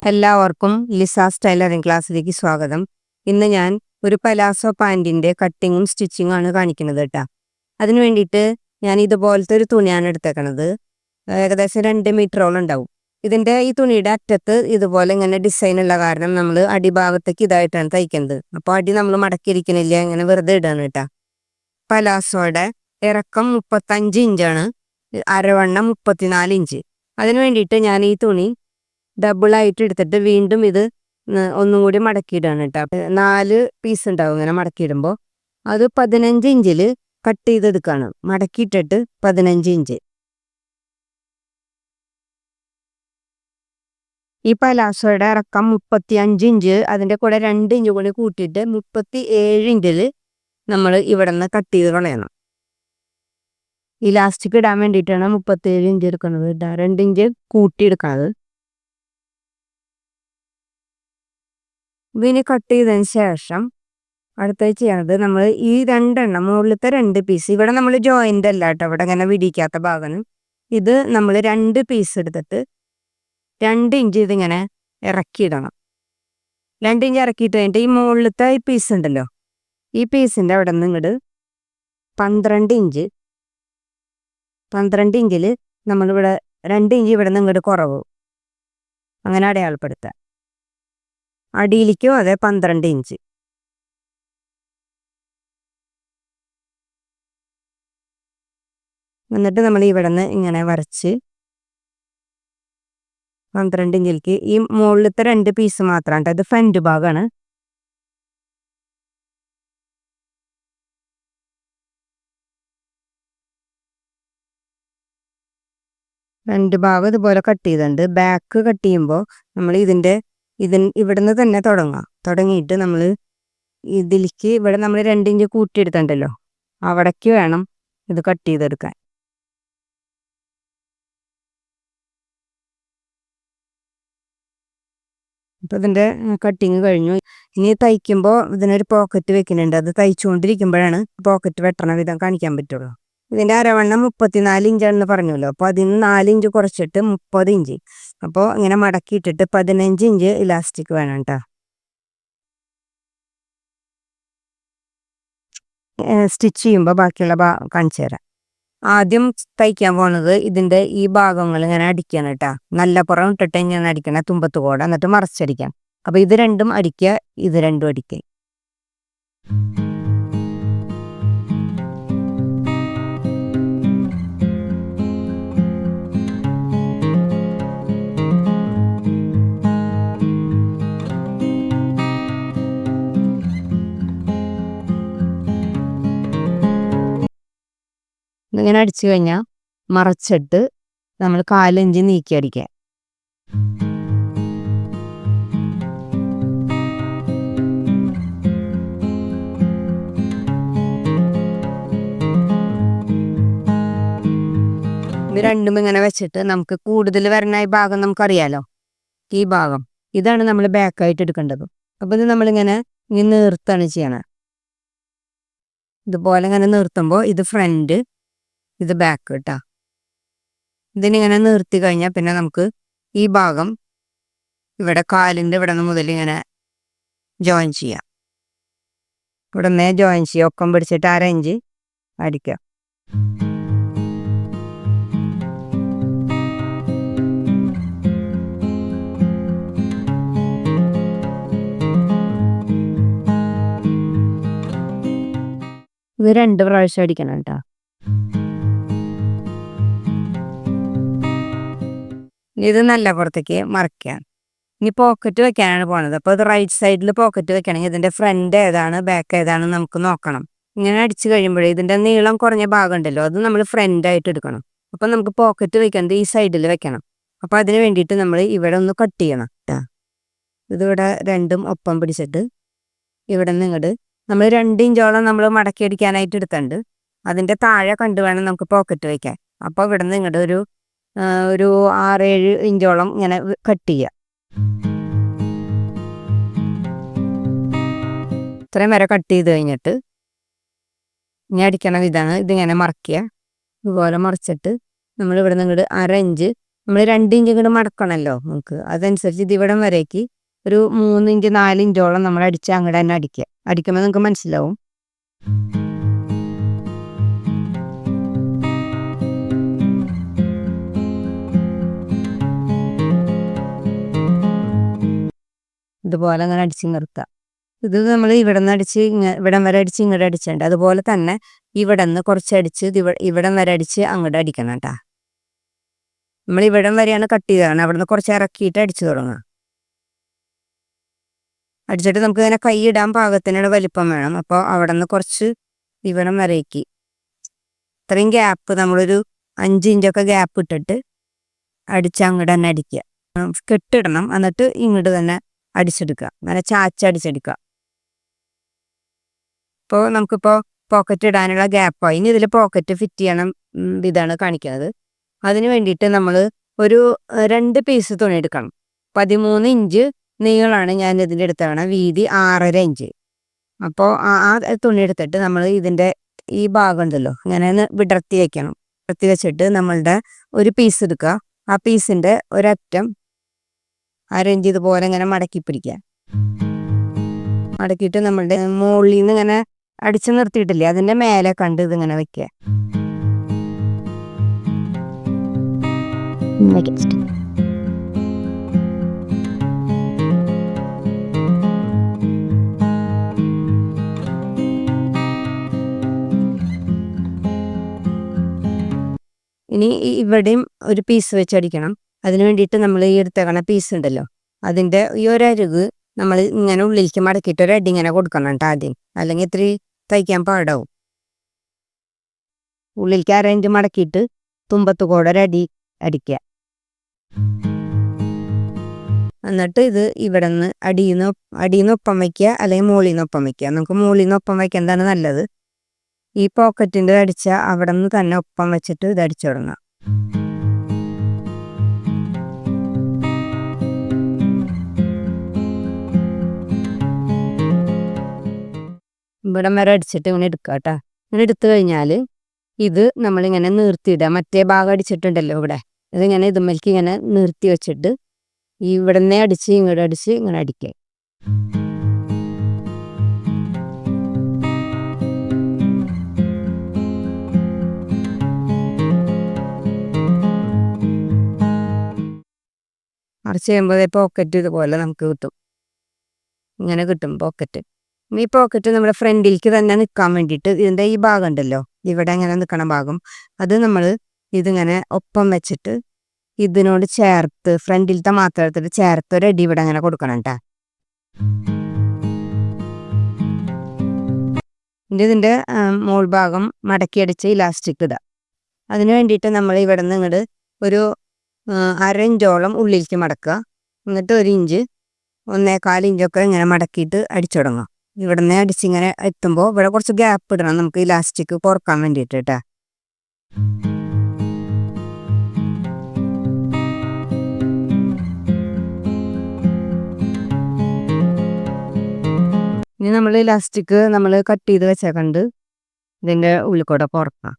എല്ലാവർക്കും Liza's tailoring ക്ലാസ്സിലേക്ക് സ്വാഗതം. ഇന്ന് ഞാൻ ഒരു പലാസോ പാൻറ്റിൻ്റെ കട്ടിങ്ങും സ്റ്റിച്ചിങ്ങും ആണ് കാണിക്കുന്നത് കേട്ടോ. അതിന് വേണ്ടിയിട്ട് ഞാൻ ഇതുപോലത്തെ ഒരു തുണിയാണ് എടുത്തേക്കണത്. ഏകദേശം 2 മീറ്ററോളം ഉണ്ടാവും. ഇതിൻ്റെ ഈ തുണിയുടെ അറ്റത്ത് ഇതുപോലെ ഇങ്ങനെ ഡിസൈൻ ഉള്ള കാരണം നമ്മൾ അടിഭാഗത്തേക്ക് ഇതായിട്ടാണ് തയ്ക്കുന്നത്. അപ്പോൾ അടി നമ്മൾ മടക്കിയിരിക്കണില്ല, ഇങ്ങനെ വെറുതെ ഇടാണ് കേട്ടോ. പലാസോയുടെ ഇറക്കം 35 ഇഞ്ചാണ്, അരവണ്ണം 34 ഇഞ്ച്. അതിന് വേണ്ടിയിട്ട് ഞാൻ ഈ തുണി ഡബിളായിട്ട് എടുത്തിട്ട് വീണ്ടും ഇത് ഒന്നും കൂടി മടക്കിയിടാണ് കേട്ടോ. 4 പീസ് ഉണ്ടാവും ഇങ്ങനെ മടക്കിയിടുമ്പോൾ. അത് 15 ഇഞ്ചിൽ കട്ട് ചെയ്തെടുക്കുകയാണ്. മടക്കിയിട്ടിട്ട് 15 ഇഞ്ച്. ഈ പലാസോയുടെ ഇറക്കം 35 ഇഞ്ച്, അതിൻ്റെ കൂടെ 2 ഇഞ്ച് കൂടി കൂട്ടിയിട്ട് 37 ഇഞ്ചിൽ നമ്മൾ ഇവിടെ നിന്ന് കട്ട് ചെയ്ത് കളയണം. ഇലാസ്റ്റിക് ഇടാൻ വേണ്ടിയിട്ടാണ് 37 ഇഞ്ച് എടുക്കുന്നത് കേട്ടോ, 2 ഇഞ്ച് കൂട്ടിയെടുക്കുന്നത്. ഇതിന് കട്ട് ചെയ്തതിന് ശേഷം അടുത്തായി ചെയ്യണത്, നമ്മൾ ഈ 2 മുകളിലത്തെ 2 പീസ് ഇവിടെ നമ്മൾ ജോയിൻ്റ് അല്ല കേട്ടോ, ഇവിടെ ഇങ്ങനെ വിടിക്കാത്ത ഭാഗമാണ്. ഇത് നമ്മൾ 2 പീസ് എടുത്തിട്ട് 2 ഇഞ്ച് ഇതിങ്ങനെ ഇറക്കിയിടണം. 2 ഇഞ്ച് ഇറക്കിയിട്ട് കഴിഞ്ഞിട്ട് ഈ മുകളിലത്തെ ഈ പീസ് ഉണ്ടല്ലോ, ഈ പീസിൻ്റെ അവിടെ നിന്ന് ഇങ്ങോട്ട് 12 ഇഞ്ചിൽ നമ്മളിവിടെ 2 ഇഞ്ച് ഇവിടെ നിന്ന് ഇങ്ങോട്ട് കുറവ് അങ്ങനെ അടയാളപ്പെടുത്തുക. അടിയിലേക്കും അതെ 12 ഇഞ്ച്. എന്നിട്ട് നമ്മൾ ഇവിടെ നിന്ന് ഇങ്ങനെ വരച്ച് 12 ഇഞ്ചിലേക്ക് ഈ മുകളിലത്തെ 2 പീസ് മാത്രമാണ് കേട്ടോ, ഇത് ഫ്രണ്ട് ഭാഗമാണ്. ഫ്രണ്ട് ഭാഗം ഇതുപോലെ കട്ട് ചെയ്തിട്ടുണ്ട്. ബാക്ക് കട്ട് ചെയ്യുമ്പോൾ നമ്മൾ ഇവിടുന്ന് തന്നെ തുടങ്ങിയിട്ട് നമ്മൾ ഇതിലേക്ക് ഇവിടെ നമ്മൾ 2 ഇഞ്ച് കൂട്ടിയെടുത്തിട്ടുണ്ടല്ലോ, അവിടേക്ക് വേണം ഇത് കട്ട് ചെയ്തെടുക്കാൻ. അപ്പോൾ ഇതിൻ്റെ കട്ടിങ് കഴിഞ്ഞു. ഇനി തയ്ക്കുമ്പോൾ ഇതിനൊരു പോക്കറ്റ് വെക്കുന്നുണ്ട്. അത് തയ്ച്ചുകൊണ്ടിരിക്കുമ്പോഴാണ് പോക്കറ്റ് വെട്ടണ വിധം കാണിക്കാൻ പറ്റുള്ളൂ. ഇതിൻ്റെ അരവണ്ണം 34 ഇഞ്ചാണെന്ന് പറഞ്ഞല്ലോ, അപ്പോൾ അതിന് 4 ഇഞ്ച് കുറച്ചിട്ട് 30 ഇഞ്ച്. അപ്പോൾ ഇങ്ങനെ മടക്കിയിട്ടിട്ട് 15 ഇഞ്ച് ഇലാസ്റ്റിക് വേണം കേട്ടോ. സ്റ്റിച്ച് ചെയ്യുമ്പോൾ ബാക്കിയുള്ള കാണിച്ചു തരാം. ആദ്യം തയ്ക്കാൻ പോകുന്നത് ഇതിൻ്റെ ഈ ഭാഗങ്ങൾ ഇങ്ങനെ അടിക്കണം കേട്ടോ. നല്ല പുറം ഇട്ടിട്ട് ഇങ്ങനെ അടിക്കണം, തുമ്പത്ത് കൂടെ, എന്നിട്ട് മറച്ചടിക്കാം. അപ്പോൾ ഇത് രണ്ടും അടിക്കുക, ഇത് രണ്ടും അടിക്കുക. ഇങ്ങനെ അടിച്ചു കഴിഞ്ഞാൽ മറച്ചിട്ട് നമ്മൾ 4 ഇഞ്ച് നീക്കി അടിക്കുക. ഇത് രണ്ടും ഇങ്ങനെ വെച്ചിട്ട് നമുക്ക് കൂടുതൽ വരണ ഈ ഭാഗം നമുക്കറിയാലോ, ഈ ഭാഗം ഇതാണ് നമ്മൾ ബാക്കായിട്ട് എടുക്കേണ്ടത്. അപ്പോൾ ഇത് നമ്മളിങ്ങനെ നിർത്തുകയാണ് ചെയ്യണത്. ഇതുപോലെ ഇങ്ങനെ നിർത്തുമ്പോൾ ഇത് ഫ്രണ്ട്, ഇത് ബാക്ക് കേട്ടോ. ഇതിനിങ്ങനെ നിർത്തി കഴിഞ്ഞാൽ പിന്നെ നമുക്ക് ഈ ഭാഗം ഇവിടെ കാലിൻ്റെ ഇവിടെ നിന്ന് മുതൽ ഇങ്ങനെ ജോയിൻ ചെയ്യാം. ഇവിടെ നിന്ന് ജോയിൻ ചെയ്യുക, ഒക്കം പിടിച്ചിട്ട് 1/2 ഇഞ്ച് അടിക്കുക. ഇത് 2 പ്രാവശ്യം അടിക്കണം കേട്ടോ. ഇത് നല്ല പുറത്തേക്ക് മറയ്ക്കുക. ഇനി പോക്കറ്റ് വെക്കാനാണ് പോണത്. അപ്പോൾ ഇത് റൈറ്റ് സൈഡിൽ പോക്കറ്റ് വെക്കണമെങ്കിൽ ഇതിൻ്റെ ഫ്രണ്ട് ഏതാണ് ബാക്ക് ഏതാണെന്ന് നമുക്ക് നോക്കണം. ഇങ്ങനെ അടിച്ചു കഴിയുമ്പോഴേ ഇതിൻ്റെ നീളം കുറഞ്ഞ ഭാഗം ഉണ്ടല്ലോ, അത് നമ്മൾ ഫ്രണ്ടായിട്ട് എടുക്കണം. അപ്പോൾ നമുക്ക് പോക്കറ്റ് വെക്കുന്നത് ഈ സൈഡിൽ വെക്കണം. അപ്പോൾ അതിന് വേണ്ടിയിട്ട് നമ്മൾ ഇവിടെ ഒന്ന് കട്ട് ചെയ്യണം കേട്ടോ. ഇതിവിടെ രണ്ടും ഒപ്പം പിടിച്ചിട്ട് ഇവിടെ നിന്ന് ഇങ്ങോട്ട് നമ്മൾ 2 ഇഞ്ചോളം നമ്മൾ മടക്കി അടിക്കാനായിട്ട് എടുത്തിട്ടുണ്ട്. അതിൻ്റെ താഴെ കണ്ടു വേണം നമുക്ക് പോക്കറ്റ് വയ്ക്കാൻ. അപ്പോൾ ഇവിടെ നിന്ന് ഇങ്ങോട്ട് ഒരു 6-7 ഇഞ്ചോളം ഇങ്ങനെ കട്ട് ചെയ്യുക. ഇത്രയും വരെ കട്ട് ചെയ്ത് കഴിഞ്ഞിട്ട് ഇനി അടിക്കണ വിധമാണ് ഇതിങ്ങനെ മറക്കുക. ഇതുപോലെ മറിച്ചിട്ട് നമ്മൾ ഇവിടെ നിന്ന് ഇങ്ങോട്ട് 1/2 ഇഞ്ച് നമ്മൾ 2 ഇഞ്ച് ഇങ്ങോട്ട് മടക്കണമല്ലോ നമുക്ക്. അതനുസരിച്ച് ഇത് ഇവിടം വരേക്ക് ഒരു 3 ഇഞ്ച് 4 ഇഞ്ചോളം നമ്മൾ അടിച്ച് അങ്ങോട്ട് തന്നെ അടിക്കുക. അടിക്കുമ്പോൾ നിങ്ങൾക്ക് മനസ്സിലാവും. ഇതുപോലെ അങ്ങനെ അടിച്ച് നിർത്തുക. ഇത് നമ്മൾ ഇവിടെ നിന്ന് അടിച്ച് ഇവിടം വരെ അടിച്ച് ഇങ്ങോട്ട് അടിച്ചിട്ടുണ്ട്. അതുപോലെ തന്നെ ഇവിടെ നിന്ന് കുറച്ചടിച്ച് ഇവിടം വരെ അടിച്ച് അങ്ങോട്ട് അടിക്കണം കേട്ടോ. നമ്മൾ ഇവിടം വരെയാണ് കട്ട് ചെയ്തതാണ്. അവിടെ നിന്ന് കുറച്ച് ഇറക്കിയിട്ട് അടിച്ചു തുടങ്ങുക. അടിച്ചിട്ട് നമുക്ക് ഇങ്ങനെ കൈ ഇടാൻ പാകത്തിനുള്ള വലിപ്പം വേണം. അപ്പോൾ അവിടെ നിന്ന് കുറച്ച് ഇവിടം വരേക്ക് ഇത്രയും ഗ്യാപ്പ് നമ്മളൊരു 5 ഇഞ്ചൊക്കെ ഗ്യാപ്പ് ഇട്ടിട്ട് അടിച്ച് അങ്ങോട്ട് തന്നെ അടിക്കുക. കെട്ടിടണം, എന്നിട്ട് ഇങ്ങോട്ട് തന്നെ അടിച്ചെടുക്കുക. അങ്ങനെ ചാച്ചടിച്ചെടുക്കുക. ഇപ്പോൾ നമുക്കിപ്പോൾ പോക്കറ്റ് ഇടാനുള്ള ഗ്യാപ്പായി. ഇനി ഇതിൽ പോക്കറ്റ് ഫിറ്റ് ചെയ്യണം ഇതാണ് കാണിക്കുന്നത്. അതിന് വേണ്ടിയിട്ട് നമ്മൾ ഒരു 2 പീസ് തുണി എടുക്കണം. 13 ഇഞ്ച് നീളമാണ് ഞാൻ ഇതിൻ്റെ എടുത്താണ്, വീതി 6.5 ഇഞ്ച്. അപ്പോൾ ആ തുണി എടുത്തിട്ട് നമ്മൾ ഇതിൻ്റെ ഈ ഭാഗം ഉണ്ടല്ലോ ഇങ്ങനെ വിടർത്തി വയ്ക്കണം. വിടർത്തി വെച്ചിട്ട് നമ്മളുടെ ഒരു പീസ് എടുക്കുക. ആ പീസിൻ്റെ ഒരറ്റം 1/2 ഇഞ്ച് ഇതുപോലെ ഇങ്ങനെ മടക്കി പിടിക്കുക. മടക്കിയിട്ട് നമ്മളുടെ മുകളിൽ നിന്ന് ഇങ്ങനെ അടിച്ചു നിർത്തിയിട്ടില്ലേ അതിൻ്റെ മേലെ കണ്ട് ഇതിങ്ങനെ വെക്കുക. ഇനി ഇവിടെയും ഒരു പീസ് വെച്ച് അടിക്കണം. അതിന് വേണ്ടിയിട്ട് നമ്മൾ ഈ എടുത്തേക്കണ പീസ് ഉണ്ടല്ലോ അതിൻ്റെ ഈ ഒരരുക് നമ്മൾ ഇങ്ങനെ ഉള്ളിലേക്ക് മടക്കിയിട്ട് ഒരു അടി ഇങ്ങനെ കൊടുക്കണം കേട്ടോ ആദ്യം, അല്ലെങ്കിൽ ഇത്തിരി തയ്ക്കാൻ പാടാവും. ഉള്ളിലേക്ക് 1/2 ഇഞ്ച് മടക്കിയിട്ട് തുമ്പത്ത് കൂടെ ഒരടി അടിക്കുക. എന്നിട്ട് ഇത് ഇവിടെ നിന്ന് അടിയിൽ നിന്ന് ഒപ്പം വയ്ക്കുക, അല്ലെങ്കിൽ മുകളിൽ നിന്ന് ഒപ്പം വയ്ക്കുക. നമുക്ക് മുകളിൽ നിന്ന് ഒപ്പം വയ്ക്കുന്നതാണ് നല്ലത്. ഈ പോക്കറ്റിൻ്റെ അടിച്ച അവിടെ നിന്ന് തന്നെ ഒപ്പം വെച്ചിട്ട് ഇത് അടിച്ചു തുടങ്ങാം. ഇവിടം വരെ അടിച്ചിട്ട് ഇങ്ങനെ എടുക്കുക കേട്ടോ. ഇങ്ങനെ എടുത്തു കഴിഞ്ഞാൽ ഇത് നമ്മളിങ്ങനെ നിർത്തിയിടുക. മറ്റേ ഭാഗം അടിച്ചിട്ടുണ്ടല്ലോ ഇവിടെ, ഇതിങ്ങനെ ഇതുമ്മലേക്ക് ഇങ്ങനെ നിർത്തി വെച്ചിട്ട് ഇവിടെ നിന്നേ അടിച്ച് ഇങ്ങോട്ട് അടിച്ച് ഇങ്ങനെ അടിക്കുക. മറിച്ച് ചെയ്യുമ്പോൾ പോക്കറ്റ് ഇതുപോലെ നമുക്ക് കിട്ടും. ഇങ്ങനെ കിട്ടും പോക്കറ്റ്. ഈ പോക്കറ്റ് നമ്മുടെ ഫ്രണ്ടിലേക്ക് തന്നെ നിൽക്കാൻ വേണ്ടിയിട്ട് ഇതിൻ്റെ ഈ ഭാഗം ഉണ്ടല്ലോ ഇവിടെ ഇങ്ങനെ നിൽക്കണ ഭാഗം, അത് നമ്മൾ ഇതിങ്ങനെ ഒപ്പം വെച്ചിട്ട് ഇതിനോട് ചേർത്ത് ഫ്രണ്ടിലത്തെ മാത്രം എടുത്തിട്ട് ചേർത്ത് ഒരു അടി ഇവിടെ അങ്ങനെ കൊടുക്കണം കേട്ടോ. ഇതിൻ്റെ മോൾ ഭാഗം മടക്കി അടിച്ച് ഇലാസ്റ്റിക് ഇടുക. അതിന് വേണ്ടിയിട്ട് നമ്മൾ ഇവിടെ നിന്ന് ഇങ്ങോട്ട് ഒരു 1/2 ഇഞ്ചോളം ഉള്ളിലേക്ക് മടക്കുക. എന്നിട്ട് 1 ഇഞ്ച് 1.25 ഇഞ്ചൊക്കെ ഇങ്ങനെ മടക്കിയിട്ട് അടിച്ചു തുടങ്ങുക. ഇവിടെ നിന്ന് അടിച്ചിങ്ങനെ എത്തുമ്പോൾ ഇവിടെ കുറച്ച് ഗ്യാപ്പ് ഇടണം നമുക്ക് ഇലാസ്റ്റിക് കുറക്കാൻ വേണ്ടിയിട്ട് കേട്ടോ. ഇനി നമ്മൾ ഇലാസ്റ്റിക് നമ്മൾ കട്ട് ചെയ്ത് വെച്ചേക്കണ്ട് ഇതിൻ്റെ ഉള്ളിൽ കൂടെ കുറക്കാം.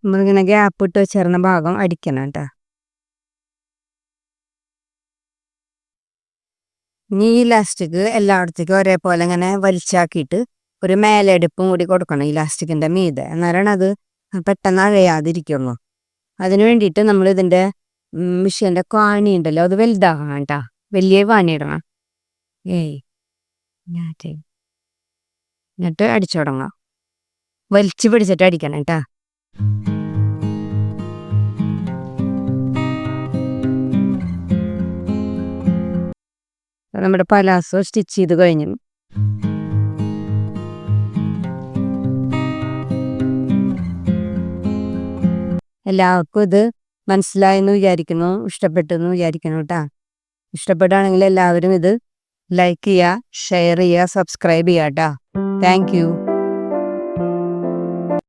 നമ്മളിങ്ങനെ ഗ്യാപ്പ് ഇട്ട് വെച്ചിരുന്ന ഭാഗം അടിക്കണം കേട്ടോ. ഇനി ഈ ഇലാസ്റ്റിക് എല്ലായിടത്തേക്കും ഒരേപോലെ ഇങ്ങനെ വലിച്ചാക്കിയിട്ട് ഒരു മേലെടുപ്പും കൂടി കൊടുക്കണം ഇലാസ്റ്റിക്കിൻ്റെ മീതെ, എന്നാലാണ് അത് പെട്ടെന്ന് അഴയാതിരിക്കുള്ളൂ. അതിന് വേണ്ടിയിട്ട് നമ്മൾ ഇതിൻ്റെ മിഷ്യൻ്റെ കാണി ഉണ്ടല്ലോ അത് വലുതാക്കണം കേട്ടോ. വലിയ കാണി ഇടണം. എന്നിട്ട് അടിച്ചു തുടങ്ങാം. വലിച്ചു പിടിച്ചിട്ട് അടിക്കണം കേട്ടോ. നമ്മുടെ പലാസോ സ്റ്റിച്ച് ചെയ്ത് കഴിഞ്ഞു. എല്ലാവർക്കും ഇത് മനസ്സിലായെന്ന് വിചാരിക്കുന്നു, ഇഷ്ടപ്പെട്ടെന്ന് വിചാരിക്കുന്നു കേട്ടാ. ഇഷ്ടപ്പെടുകയാണെങ്കിൽ എല്ലാവരും ഇത് ലൈക്ക് ചെയ്യുക, ഷെയർ ചെയ്യുക, സബ്സ്ക്രൈബ് ചെയ്യുക കേട്ടോ. Thank you.